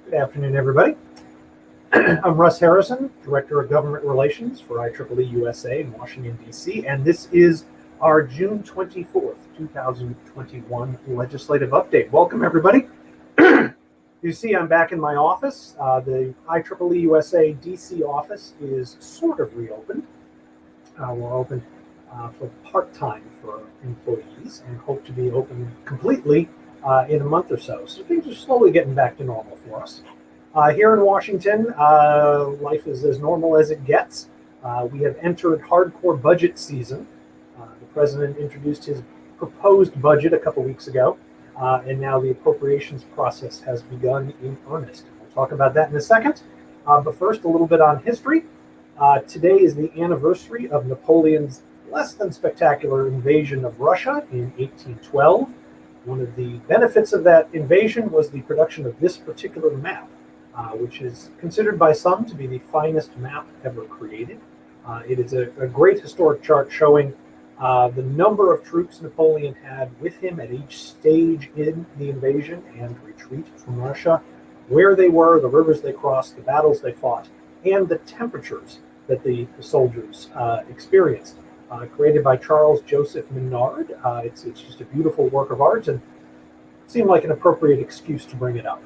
Good afternoon, everybody. I'm Russ Harrison, Director of Government Relations for IEEE-USA in Washington, D.C., and this is our June 24th, 2021 legislative update. Welcome, everybody. You see I'm back in my office. The IEEE-USA D.C. office is sort of reopened. We're open for part-time for employees and hope to be open completely in a month or so. So things are slowly getting back to normal for us. Here in Washington, life is as normal as it gets. We have entered hardcore budget season. The president introduced his proposed budget a couple weeks ago, and now the appropriations process has begun in earnest. We'll talk about that in a second. But first, a little bit on history. Today is the anniversary of Napoleon's less than spectacular invasion of Russia in 1812. One of the benefits of that invasion was the production of this particular map, which is considered by some to be the finest map ever created. It is a great historic chart showing the number of troops Napoleon had with him at each stage in the invasion and retreat from Russia, where they were, the rivers they crossed, the battles they fought, and the temperatures that the soldiers experienced. Created by Charles Joseph Menard. It's just a beautiful work of art and seemed like an appropriate excuse to bring it up.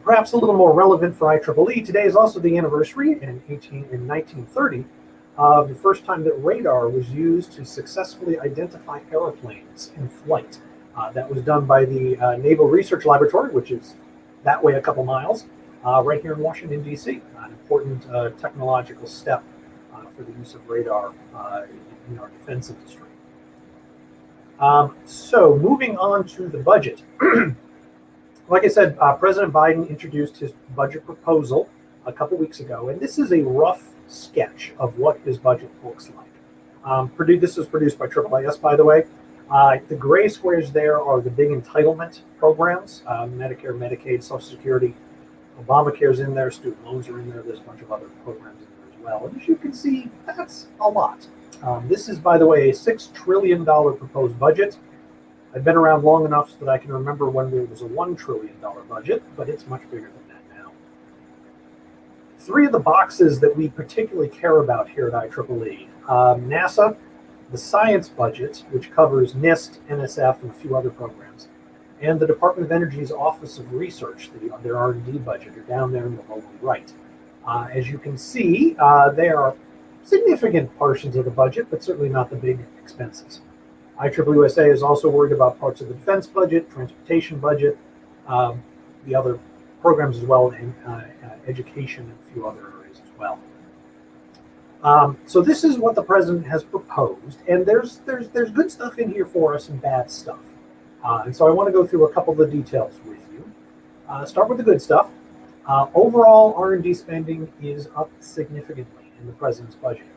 Perhaps a little more relevant for IEEE, today is also the anniversary in 1930 of the first time that radar was used to successfully identify airplanes in flight. That was done by the Naval Research Laboratory, which is that way a couple miles, right here in Washington, D.C. An important technological step for the use of radar in our defense industry. So moving on to the budget. Like I said, President Biden introduced his budget proposal a couple weeks ago, and this is a rough sketch of what his budget looks like. This was produced by IIIS, by the way. The gray squares there are the big entitlement programs, Medicare, Medicaid, Social Security, Obamacare's in there, student loans are in there, there's a bunch of other programs in there as well. And as you can see, that's a lot. This is, by the way, a $6 trillion proposed budget. I've been around long enough so that I can remember when there was a $1 trillion budget, but it's much bigger than that now. Three of the boxes that we particularly care about here at IEEE, NASA, the science budget, which covers NIST, NSF, and a few other programs, and the Department of Energy's Office of Research, their R&D budget, are down there in the lower right. As you can see, they are significant portions of the budget, but certainly not the big expenses. IEEE-USA is also worried about parts of the defense budget, transportation budget, the other programs as well, and education and a few other areas as well. So this is what the president has proposed, and there's good stuff in here for us and bad stuff. And so I want to go through a couple of the details with you. Start with the good stuff. Overall, R&D spending is up significantly in the president's budget.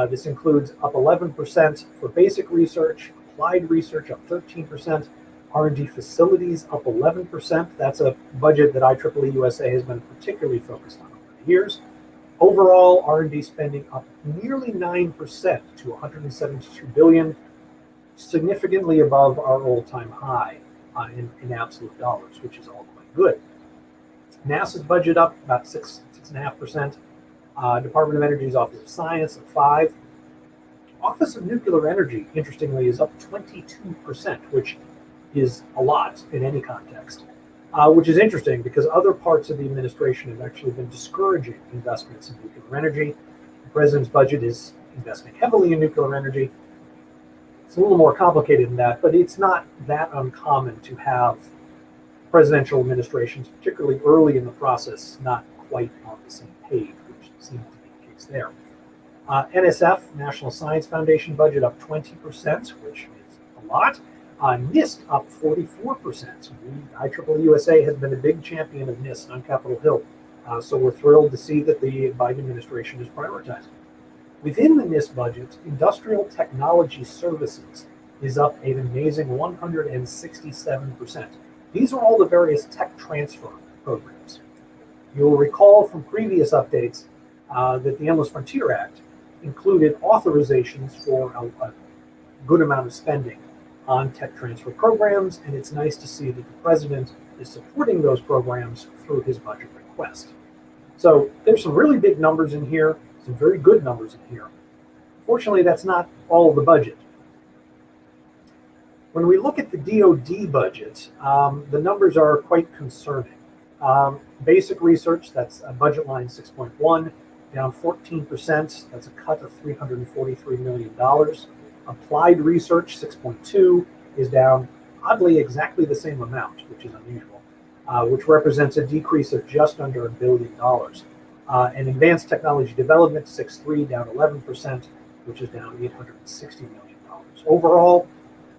This includes up 11% for basic research, applied research up 13%, R&D facilities up 11%. That's a budget that IEEE-USA has been particularly focused on over the years. Overall, R&D spending up nearly 9% to $172 billion, significantly above our all-time high in absolute dollars, which is all quite good. NASA's budget up about 6.5%. Department of Energy's Office of Science at 5%. Office of Nuclear Energy, interestingly, is up 22%, which is a lot in any context, which is interesting because other parts of the administration have actually been discouraging investments in nuclear energy. The president's budget is investing heavily in nuclear energy. It's a little more complicated than that, but it's not that uncommon to have presidential administrations, particularly early in the process, not quite on the same page, which seems to be the case there. NSF, National Science Foundation budget up 20%, which is a lot. NIST up 44%. IEEE-USA has been a big champion of NIST on Capitol Hill, so we're thrilled to see that the Biden administration is prioritizing. Within the NIST budget, industrial technology services is up an amazing 167%. These are all the various tech transfer programs. You'll recall from previous updates that the Endless Frontier Act included authorizations for a good amount of spending on tech transfer programs, and it's nice to see that the president is supporting those programs through his budget request. So there's some really big numbers in here, some very good numbers in here. Fortunately, that's not all of the budget. When we look at the DOD budget, the numbers are quite concerning. Basic research, that's budget line 6.1, down 14%. That's a cut of $343 million. Applied research, 6.2, is down oddly exactly the same amount, which is unusual, which represents a decrease of just under $1 billion. And advanced technology development, 6.3, down 11%, which is down $860 million. Overall,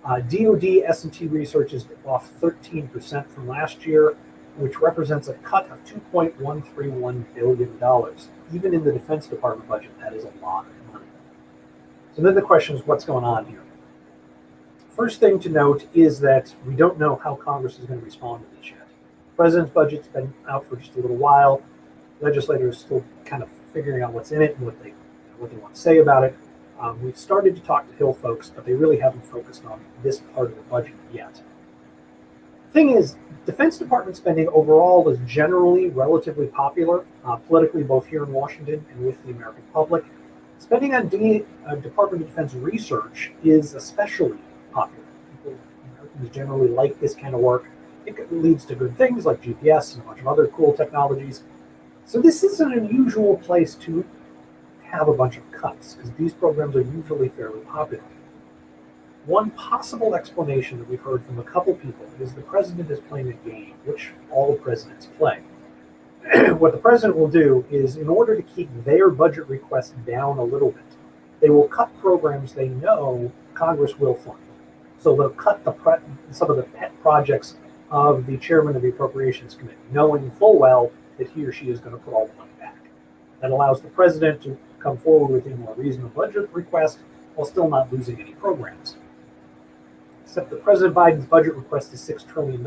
DOD S&T research is off 13% from last year, which represents a cut of $2.131 billion. Even in the Defense Department budget, that is a lot of money. So then the question is, what's going on here? First thing to note is that we don't know how Congress is going to respond to this yet. The president's budget's been out for just a little while. Legislators still kind of figuring out what's in it and what they want to say about it. We've started to talk to Hill folks, but they really haven't focused on this part of the budget yet. The thing is, Defense Department spending overall is generally relatively popular politically, both here in Washington and with the American public. Spending on Department of Defense research is especially popular. Americans generally like this kind of work. It leads to good things like GPS and a bunch of other cool technologies. So this is an unusual place to have a bunch of cuts because these programs are usually fairly popular. One possible explanation that we've heard from a couple people is the president is playing a game, which all presidents play. What the president will do is, in order to keep their budget requests down a little bit, they will cut programs they know Congress will fund. So they'll cut some of the pet projects of the chairman of the Appropriations Committee, knowing full well that he or she is going to put all the money back. That allows the president to come forward with a more reasonable budget request while still not losing any programs. Except that President Biden's budget request is $6 trillion,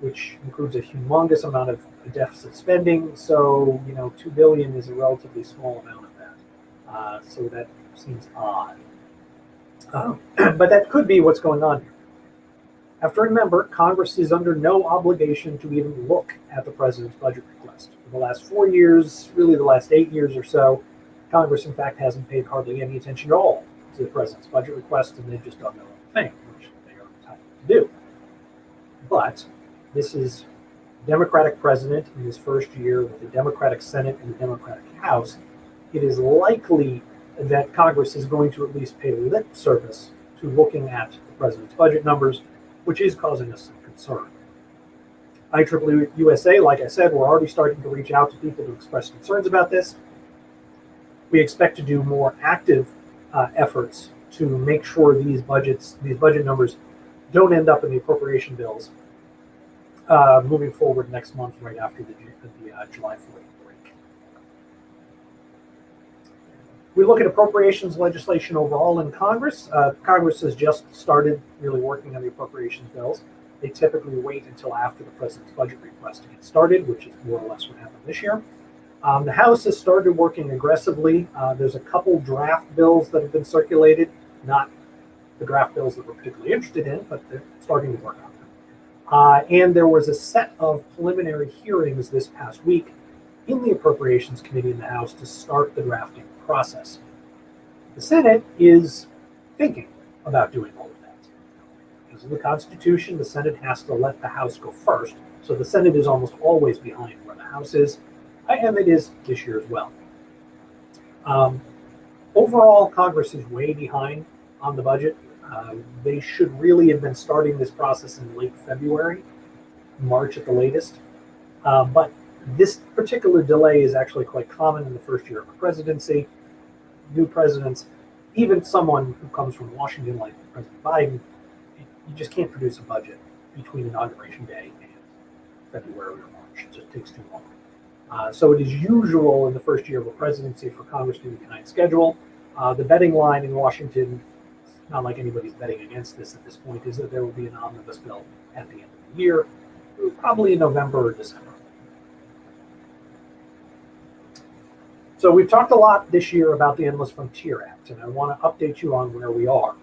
which includes a humongous amount of deficit spending. So, $2 billion is a relatively small amount of that. So that seems odd. But that could be what's going on here. Have to remember, Congress is under no obligation to even look at the president's budget request. For the last 4 years, really the last 8 years or so, Congress, in fact, hasn't paid hardly any attention at all to the president's budget request, and they've just done their own thing, which they are entitled to do. But this is a Democratic president in his first year with a Democratic Senate and a Democratic House. It is likely that Congress is going to at least pay lip service to looking at the president's budget numbers, which is causing us some concern. IEEE-USA, like I said, we're already starting to reach out to people to express concerns about this. We expect to do more active efforts to make sure these budget numbers don't end up in the appropriation bills moving forward next month, right after the July 4th break. We look at appropriations legislation overall in Congress. Congress has just started really working on the appropriations bills. They typically wait until after the president's budget request to get started, which is more or less what happened this year. The House has started working aggressively. There's a couple draft bills that have been circulated, not the draft bills that we're particularly interested in, but they're starting to work on them. And there was a set of preliminary hearings this past week in the Appropriations Committee in the House to start the drafting process. The Senate is thinking about doing all of that. Because of the Constitution, the Senate has to let the House go first, so the Senate is almost always behind where the House is, and it is this year as well. Overall, Congress is way behind on the budget. They should really have been starting this process in late February, March at the latest. But this particular delay is actually quite common in the first year of a presidency. New presidents, even someone who comes from Washington like President Biden, you just can't produce a budget between Inauguration Day and February or March. It just takes too long. So it is usual in the first year of a presidency for Congress to do a behind schedule. The betting line in Washington, not like anybody's betting against this at this point, is that there will be an omnibus bill at the end of the year, probably in November or December. So we've talked a lot this year about the Endless Frontier Act, and I want to update you on where we are.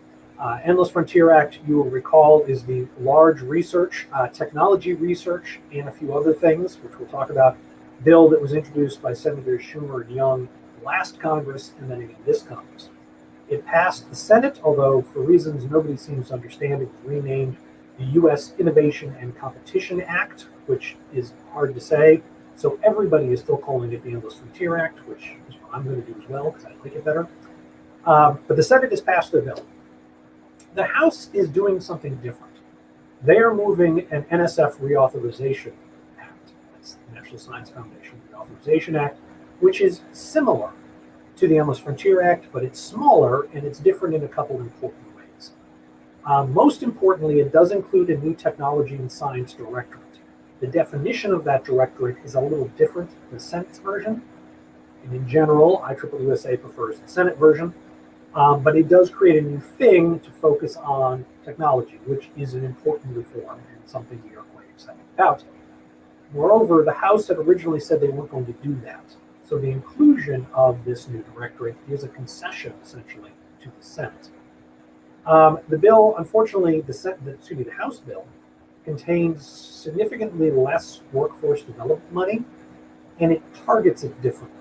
Endless Frontier Act, you will recall, is the large research, technology research, and a few other things, which we'll talk about, bill that was introduced by Senators Schumer and Young last Congress and then again this Congress. It passed the Senate, although for reasons nobody seems to understand, it was renamed the U.S. Innovation and Competition Act, which is hard to say. So everybody is still calling it the Endless Frontier Act, which is what I'm going to do as well because I like it better. But the Senate has passed their bill. The House is doing something different. They are moving an NSF reauthorization act. That's the National Science Foundation Reauthorization Act, which is similar to the Endless Frontier Act, but it's smaller and it's different in a couple important ways. Most importantly, it does include a new technology and science directorate. The definition of that directorate is a little different than the Senate's version. And in general, IEEE-USA prefers the Senate version. But it does create a new thing to focus on technology, which is an important reform and something we are quite excited about. Moreover, the House had originally said they weren't going to do that. So the inclusion of this new directorate is a concession, essentially, to the Senate. The bill, unfortunately, the House bill contains significantly less workforce development money, and it targets it differently.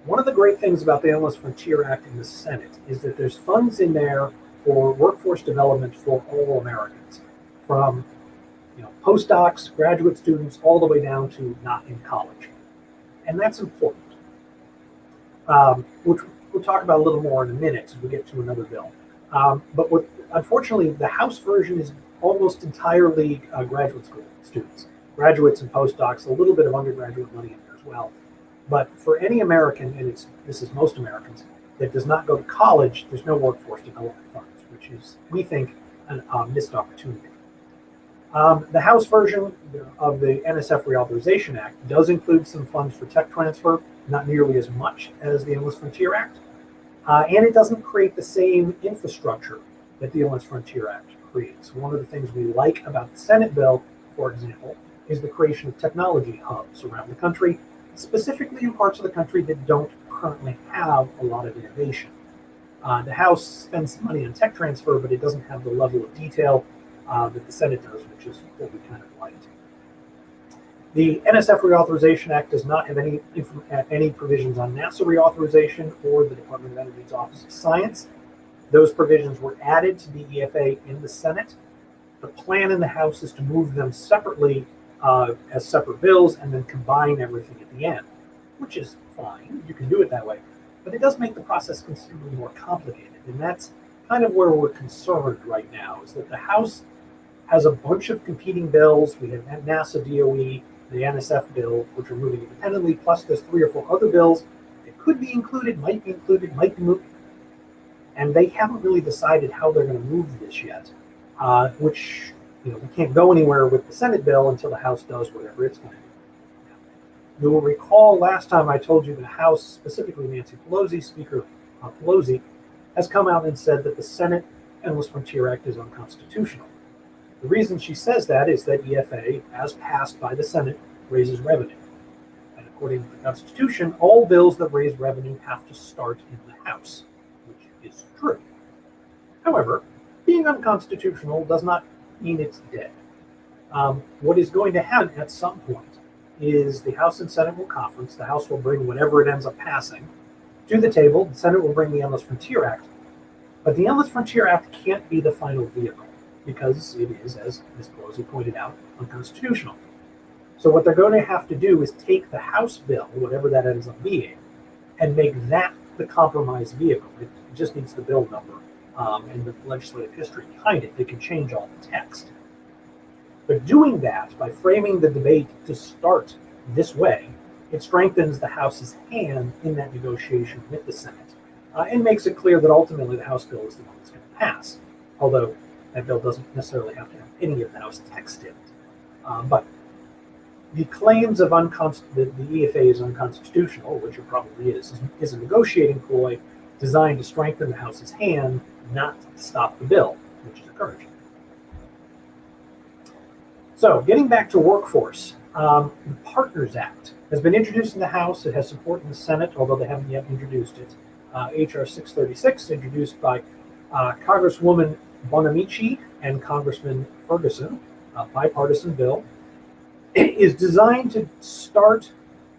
One of the great things about the Endless Frontier Act in the Senate is that there's funds in there for workforce development for all Americans, from postdocs, graduate students, all the way down to not in college. And that's important, which we'll talk about a little more in a minute as we get to another bill. But unfortunately, the House version is almost entirely graduate school students, graduates and postdocs, a little bit of undergraduate money in there as well. But for any American, and this is most Americans, that does not go to college, there's no workforce development funds, which is, we think, a missed opportunity. The House version of the NSF Reauthorization Act does include some funds for tech transfer, not nearly as much as the Endless Frontier Act, and it doesn't create the same infrastructure that the Endless Frontier Act creates. One of the things we like about the Senate bill, for example, is the creation of technology hubs around the country, specifically in parts of the country that don't currently have a lot of innovation. The House spends money on tech transfer, but it doesn't have the level of detail that the Senate does, which is what we kind of liked. The NSF Reauthorization Act does not have any provisions on NASA reauthorization or the Department of Energy's Office of Science. Those provisions were added to the EFA in the Senate. The plan in the House is to move them separately as separate bills and then combine everything at the end, which is fine. You can do it that way. But it does make the process considerably more complicated. And that's kind of where we're concerned right now, is that the House has a bunch of competing bills. We have NASA DOE, the NSF bill, which are moving independently, plus there's 3 or 4 other bills that could be included, might be moved. And they haven't really decided how they're going to move this yet, which we can't go anywhere with the Senate bill until the House does whatever it's going to do. You will recall last time I told you the House, specifically Nancy Pelosi, Speaker Pelosi, has come out and said that the Senate Endless Frontier Act is unconstitutional. The reason she says that is that EFA, as passed by the Senate, raises revenue. And according to the Constitution, all bills that raise revenue have to start in the House, which is true. However, being unconstitutional does not mean it's dead. What is going to happen at some point is the House and Senate will conference. The House will bring whatever it ends up passing to the table. The Senate will bring the Endless Frontier Act. But the Endless Frontier Act can't be the final vehicle because it is, as Ms. Pelosi pointed out, unconstitutional. So what they're going to have to do is take the House bill, whatever that ends up being, and make that the compromise vehicle. It just needs the bill number and the legislative history behind it. They can change all the text. But doing that, by framing the debate to start this way, it strengthens the House's hand in that negotiation with the Senate and makes it clear that ultimately the House bill is the one that's going to pass, although that bill doesn't necessarily have to have any of the House text in it. But the claims of the EFA is unconstitutional, which it probably is a negotiating ploy designed to strengthen the House's hand, not to stop the bill, which is encouraging. So, getting back to workforce, the Partners Act has been introduced in the House. It has support in the Senate, although they haven't yet introduced it. H.R. 636, introduced by Congresswoman Bonamici and Congressman Ferguson, a bipartisan bill, is designed to start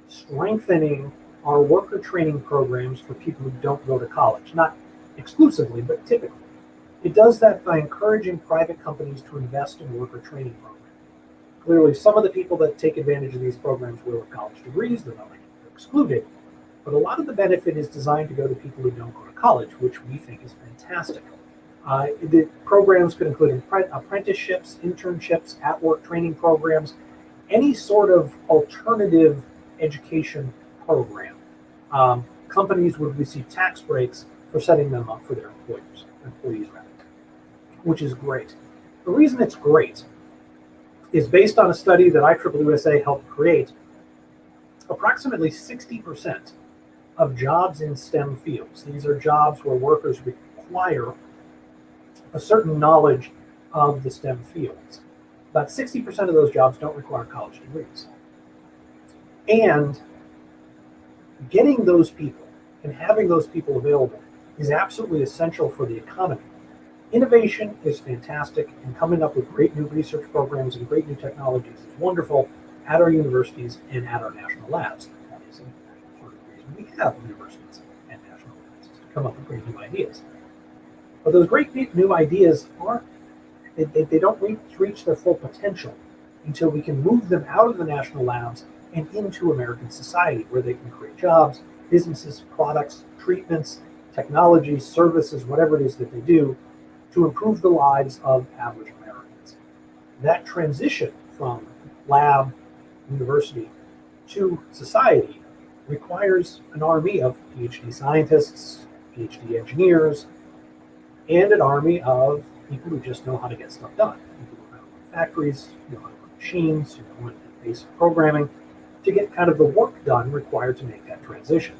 strengthening our worker training programs for people who don't go to college, not exclusively, but typically. It does that by encouraging private companies to invest in worker training programs. Clearly, some of the people that take advantage of these programs will have college degrees, they're not excluded, but a lot of the benefit is designed to go to people who don't go to college, which we think is fantastic. The programs could include apprenticeships, internships, at-work training programs, any sort of alternative education program. Companies would receive tax breaks for setting them up for their employees, which is great. The reason it's great is based on a study that IEEE-USA helped create. Approximately 60% of jobs in STEM fields, these are jobs where workers require a certain knowledge of the STEM fields. About 60% of those jobs don't require college degrees. And getting those people and having those people available is absolutely essential for the economy. Innovation is fantastic, and coming up with great new research programs and great new technologies is wonderful at our universities and at our national labs. That is part of the reason we have universities and national labs, to come up with great new ideas. But those great new ideas they don't reach their full potential until we can move them out of the national labs and into American society, where they can create jobs, businesses, products, treatments, technologies, services, whatever it is that they do, to improve the lives of average Americans. That transition from lab, university, to society requires an army of PhD scientists, PhD engineers, and an army of people who just know how to get stuff done. People who know how to run factories, know how to run machines, who know how to do basic programming, to get kind of the work done required to make that transition.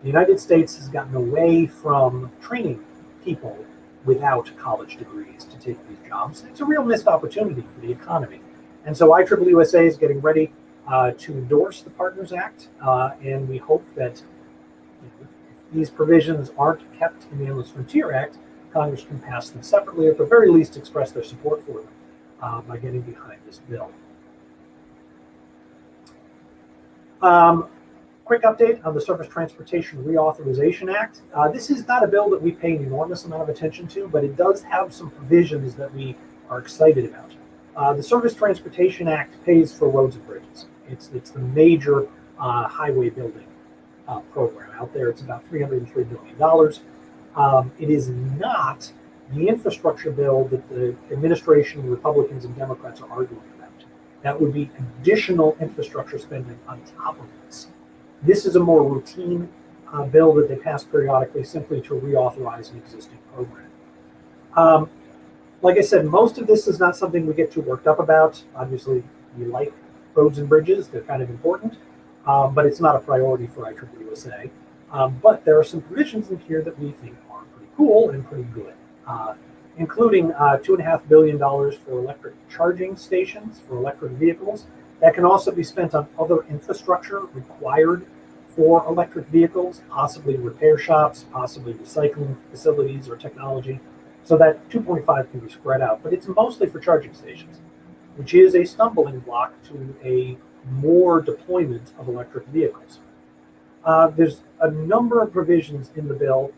The United States has gotten away from training people without college degrees to take these jobs. It's a real missed opportunity for the economy. And so IEEE-USA is getting ready to endorse the Partners Act, and we hope that if these provisions aren't kept in the Endless Frontier Act, Congress can pass them separately, or at the very least express their support for them by getting behind this bill. Quick update on the Surface Transportation Reauthorization Act. This is not a bill that we pay an enormous amount of attention to, but it does have some provisions that we are excited about. The Surface Transportation Act pays for roads and bridges. It's the major highway building program out there. It's about $303 billion. It is not the infrastructure bill that the administration, Republicans and Democrats are arguing about. That would be additional infrastructure spending on top of this. This is a more routine bill that they pass periodically simply to reauthorize an existing program. Like I said, most of this is not something we get too worked up about. Obviously, we like roads and bridges. They're kind of important, but it's not a priority for IEEE-USA. But there are some provisions in here that we think are pretty cool and pretty good, including $2.5 billion for electric charging stations for electric vehicles. That can also be spent on other infrastructure required for electric vehicles, possibly repair shops, possibly recycling facilities or technology. So that 2.5 can be spread out, but it's mostly for charging stations, which is a stumbling block to a more deployment of electric vehicles. There's a number of provisions in the bill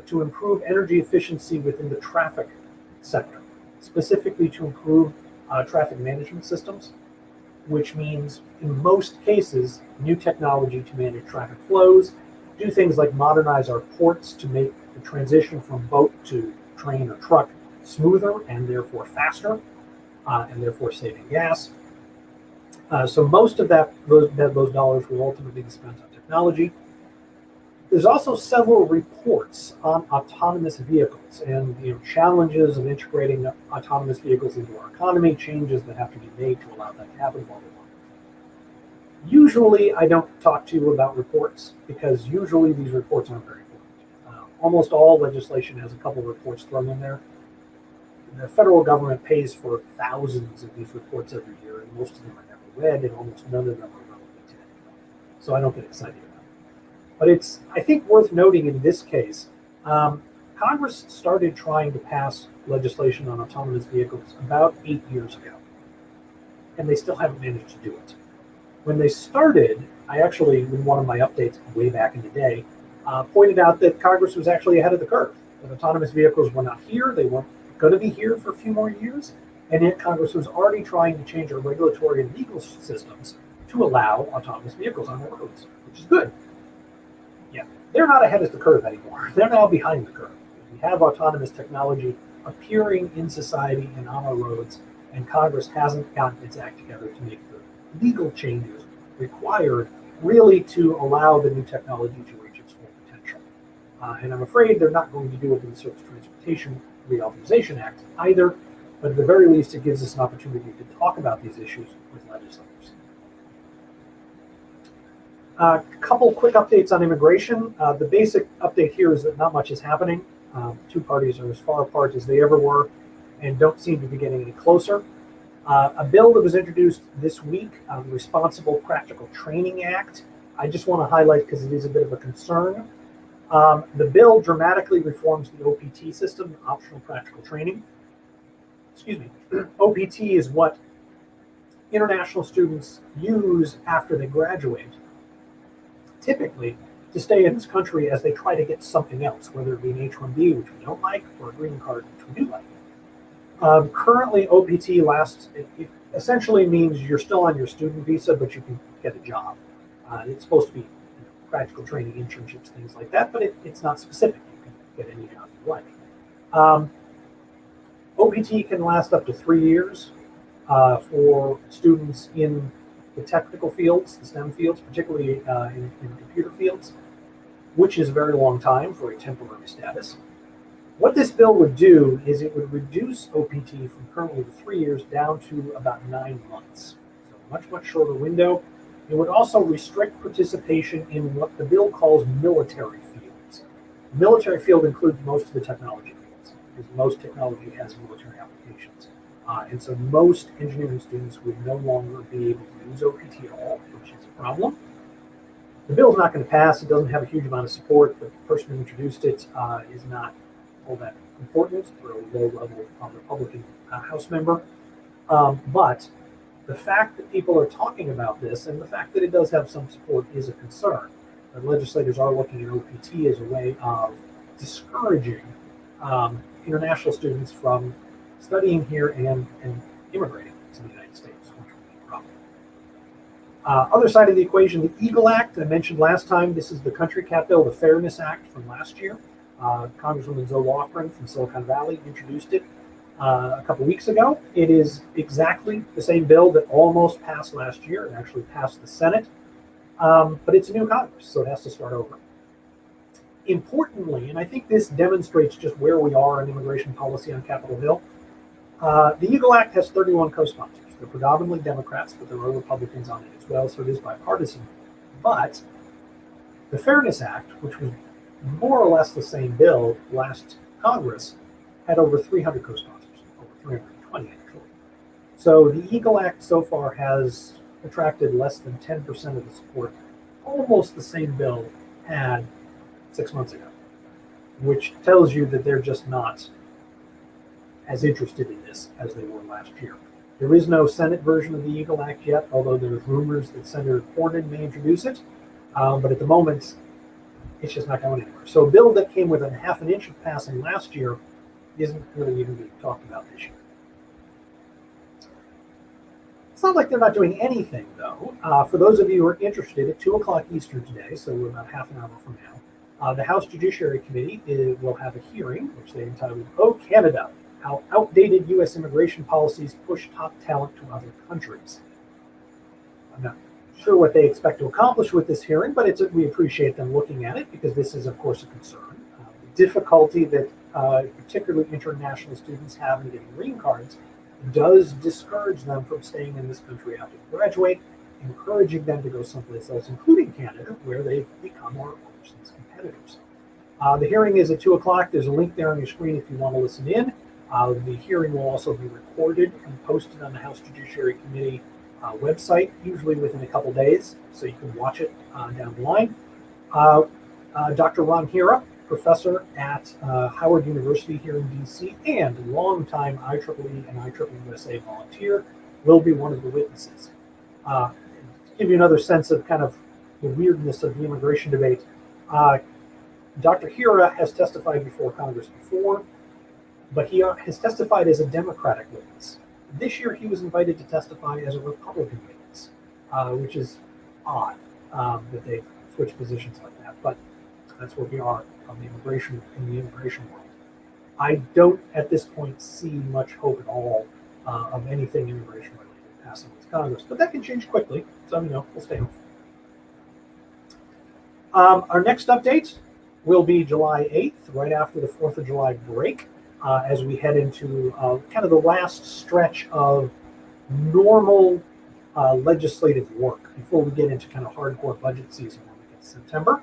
to improve energy efficiency within the traffic sector, specifically to improve traffic management systems, which means in most cases, new technology to manage traffic flows, do things like modernize our ports to make the transition from boat to train or truck smoother and therefore faster, and therefore saving gas. So most of those dollars will ultimately be spent on technology. There's also several reports on autonomous vehicles and challenges of integrating autonomous vehicles into our economy, changes that have to be made to allow that to happen. Usually, I don't talk to you about reports because usually these reports aren't very important. Almost all legislation has a couple of reports thrown in there. The federal government pays for thousands of these reports every year, and most of them are never read, and almost none of them are relevant to anything. So I don't get excited about it. But it's, I think, worth noting in this case, Congress started trying to pass legislation on autonomous vehicles about 8 years ago, and they still haven't managed to do it. When they started, I actually, in one of my updates way back in the day, pointed out that Congress was actually ahead of the curve. That autonomous vehicles were not here, they weren't going to be here for a few more years, and yet Congress was already trying to change our regulatory and legal systems to allow autonomous vehicles on the roads, which is good. Yeah, they're not ahead of the curve anymore. They're now behind the curve. We have autonomous technology appearing in society and on our roads, and Congress hasn't gotten its act together to make the legal changes required really to allow the new technology to reach its full potential. And I'm afraid they're not going to do it in the Surface Transportation Reauthorization Act either, but at the very least it gives us an opportunity to talk about these issues with legislators. A couple quick updates on immigration. The basic update here is that not much is happening. Two parties are as far apart as they ever were and don't seem to be getting any closer. A bill that was introduced this week, the Responsible Practical Training Act, I just want to highlight because it is a bit of a concern. The bill dramatically reforms the OPT system, optional practical training. Excuse me. OPT is what international students use after they graduate, typically to stay in this country as they try to get something else, whether it be an H-1B, which we don't like, or a green card, which we do like. Currently, OPT lasts, it essentially means you're still on your student visa, but you can get a job. It's supposed to be practical training, internships, things like that, but it's not specific. You can get any job you like. OPT can last up to 3 years for students in the technical fields, the STEM fields, particularly in computer fields, which is a very long time for a temporary status. What this bill would do is it would reduce OPT from currently 3 years down to about 9 months. So much shorter window. It would also restrict participation in what the bill calls military fields. The military field includes most of the technology fields, because most technology has military applications. And so most engineering students would no longer be able to use OPT at all, which is a problem. The bill is not going to pass. It doesn't have a huge amount of support. The person who introduced it is not all that important for a low-level Republican House member. But the fact that people are talking about this and the fact that it does have some support is a concern. The legislators are looking at OPT as a way of discouraging international students from studying here and immigrating to the United States, which would be a problem. Other side of the equation, the EAGLE Act, I mentioned last time, this is the country cap bill, the Fairness Act from last year. Congresswoman Zoe Lofgren from Silicon Valley introduced it a couple weeks ago. It is exactly the same bill that almost passed last year. It actually passed the Senate, but it's a new Congress, so it has to start over. Importantly, and I think this demonstrates just where we are in immigration policy on Capitol Hill, the EAGLE Act has 31 co-sponsors. They're predominantly Democrats, but there are Republicans on it as well, so it is bipartisan. But the Fairness Act, which was more or less the same bill last Congress, had over 300 co-sponsors, over 320 actually. So the EAGLE Act so far has attracted less than 10% of the support almost the same bill had 6 months ago, which tells you that they're just not as interested in this as they were last year. There is no Senate version of the EAGLE Act yet, although there's rumors that Senator Cornyn may introduce it, but at the moment, it's just not going anywhere. So a bill that came within half an inch of passing last year isn't really even being talked about this year. It's not like they're not doing anything, though. For those of you who are interested, at 2 o'clock Eastern today, so we're about half an hour from now, the House Judiciary Committee will have a hearing, which they entitled, "Oh, Canada, How Outdated U.S. Immigration Policies Push Top Talent to Other Countries." I'm not sure what they expect to accomplish with this hearing, but we appreciate them looking at it because this is, of course, a concern. The difficulty that particularly international students have in getting green cards does discourage them from staying in this country after they graduate, encouraging them to go someplace else, including Canada, where they become our overseas competitors. The hearing is at 2 o'clock. There's a link there on your screen if you want to listen in. The hearing will also be recorded and posted on the House Judiciary Committee website, usually within a couple days, so you can watch it down the line. Dr. Ron Hira professor at Howard University here in DC and longtime IEEE and IEEE-USA volunteer, will be one of the witnesses. To give you another sense of kind of the weirdness of the immigration debate, Dr. Hira has testified before Congress before, but he has testified as a Democratic witness. This year, he was invited to testify as a Republican witness, which is odd that they switch positions like that. But that's where we are on the immigration in the immigration world. I don't, at this point, see much hope at all of anything immigration related passing with Congress, but that can change quickly. So we'll stay hopeful. Our next update will be July 8th, right after the 4th of July break, as we head into kind of the last stretch of normal legislative work before we get into kind of hardcore budget season when we get to September.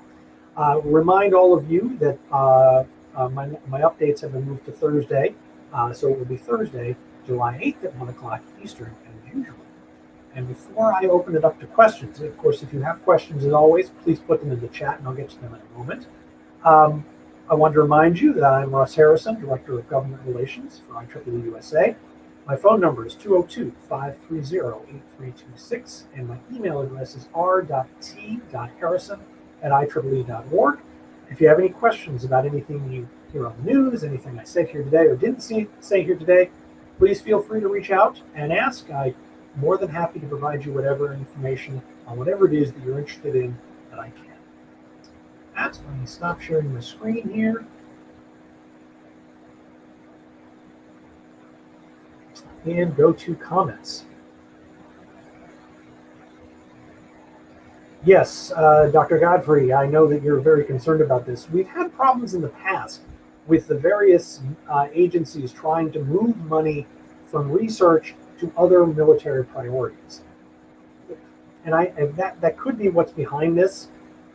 Remind all of you that my updates have been moved to Thursday, so it will be Thursday, July 8th at 1 o'clock Eastern, as usual. And before I open it up to questions, of course, if you have questions, as always, please put them in the chat and I'll get to them in a moment. I want to remind you that I'm Russ Harrison, Director of Government Relations for IEEE-USA. My phone number is 202-530-8326, and my email address is r.t.harrison@ieee.org. If you have any questions about anything you hear on the news, anything I said here today or didn't say here today, please feel free to reach out and ask. I'm more than happy to provide you whatever information on whatever it is that you're interested in that I can. Let me stop sharing my screen here. And go to comments. Yes, Dr. Godfrey, I know that you're very concerned about this. We've had problems in the past with the various agencies trying to move money from research to other military priorities. And that could be what's behind this,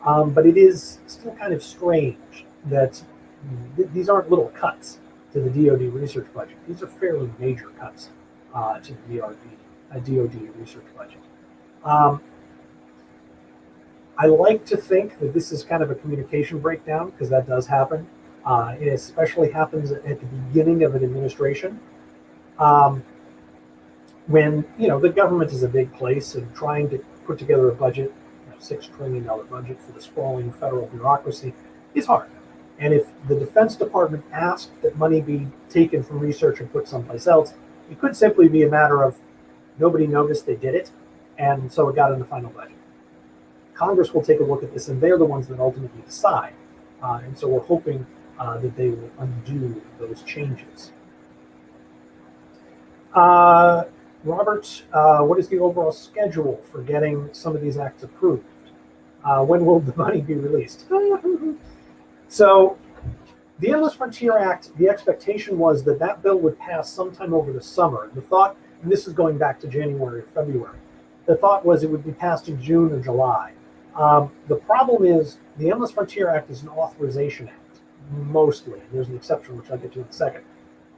but it is still kind of strange that these aren't little cuts to the DOD research budget. These are fairly major cuts to the DOD research budget. I like to think that this is kind of a communication breakdown, because that does happen. It especially happens at the beginning of an administration. When the government is a big place and trying to put together a budget, $6 trillion budget for the sprawling federal bureaucracy is hard. And if the Defense Department asked that money be taken from research and put someplace else, it could simply be a matter of nobody noticed they did it, and so it got in the final budget. Congress will take a look at this, and they're the ones that ultimately decide. And so we're hoping that they will undo those changes. Robert, what is the overall schedule for getting some of these acts approved? When will the money be released? So the Endless Frontier Act, the expectation was that that bill would pass sometime over the summer. The thought, and this is going back to January or February, the thought was it would be passed in June or July. The problem is the Endless Frontier Act is an authorization act, mostly. There's an exception, which I'll get to in a second.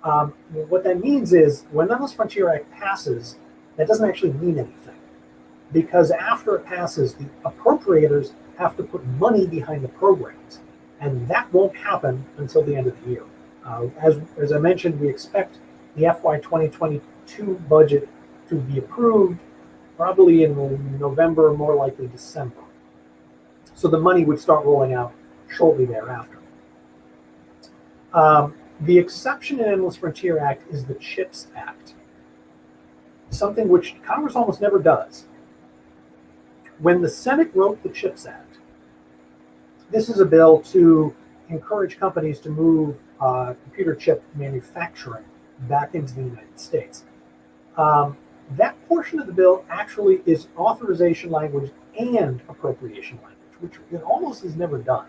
What that means is when the Endless Frontier Act passes, that doesn't actually mean anything, because after it passes, the appropriators have to put money behind the programs, and that won't happen until the end of the year. As I mentioned, we expect the FY 2022 budget to be approved probably in November, more likely December. So the money would start rolling out shortly thereafter. The exception in Endless Frontier Act is the CHIPS Act, something which Congress almost never does. When the Senate wrote the CHIPS Act, this is a bill to encourage companies to move computer chip manufacturing back into the United States. That portion of the bill actually is authorization language and appropriation language, which it almost is never done.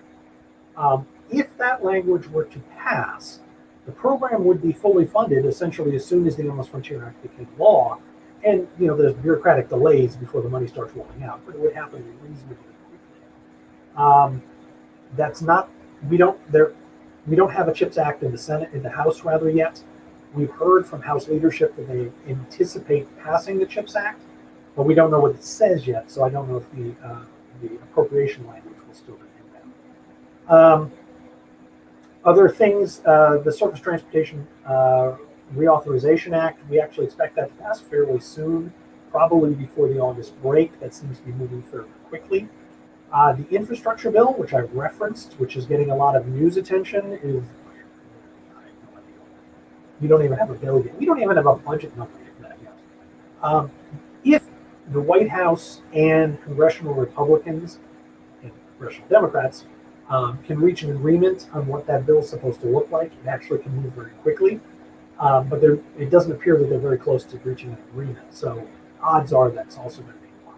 If that language were to pass, the program would be fully funded essentially as soon as the Endless Frontier Act became law. And there's bureaucratic delays before the money starts rolling out, but it would happen reasonably quickly. That's not, we don't have a CHIPS Act in the Senate, in the House rather yet. We've heard from House leadership that they anticipate passing the CHIPS Act, but we don't know what it says yet, so I don't know if the appropriation language will still be in there. Other things, the Surface Transportation Reauthorization Act, we actually expect that to pass fairly soon, probably before the August break. That seems to be moving fairly quickly. The infrastructure bill, which I've referenced, which is getting a lot of news attention, is we don't even have a bill yet. We don't even have a budget number for that yet. If the White House and congressional Republicans and congressional Democrats can reach an agreement on what that bill is supposed to look like, it actually can move very quickly. But it doesn't appear that they're very close to reaching an agreement. So odds are that's also going to be one.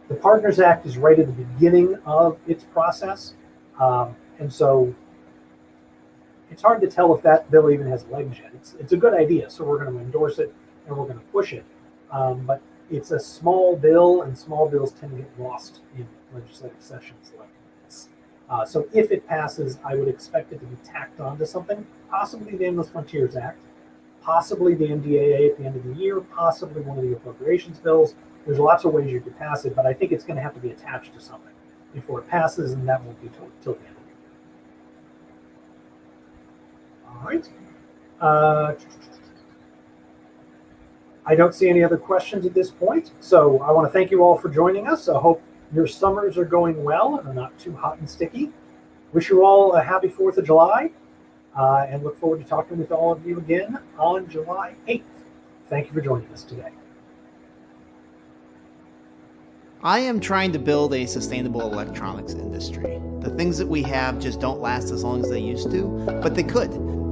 The Partners Act is right at the beginning of its process. And so it's hard to tell if that bill even has legs yet. It's a good idea, so we're going to endorse it and we're going to push it. But it's a small bill, and small bills tend to get lost in legislative sessions like this. So if it passes, I would expect it to be tacked onto something, possibly the Endless Frontiers Act, possibly the NDAA at the end of the year, possibly one of the appropriations bills. There's lots of ways you could pass it, but I think it's going to have to be attached to something before it passes, and that won't be till the end of the year. All right. I don't see any other questions at this point, so I want to thank you all for joining us. I hope your summers are going well and are not too hot and sticky. Wish you all a happy 4th of July, and look forward to talking with all of you again on July 8th. Thank you for joining us today. I am trying to build a sustainable electronics industry. The things that we have just don't last as long as they used to, but they could.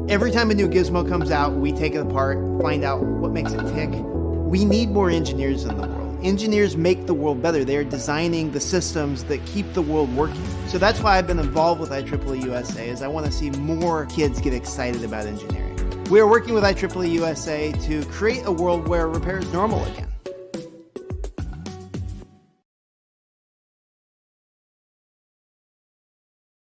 Every time a new gizmo comes out, we take it apart, find out what makes it tick. We need more engineers in the world. Engineers make the world better. They are designing the systems that keep the world working. So that's why I've been involved with IEEE-USA, is I want to see more kids get excited about engineering. We are working with IEEE-USA to create a world where repair is normal again.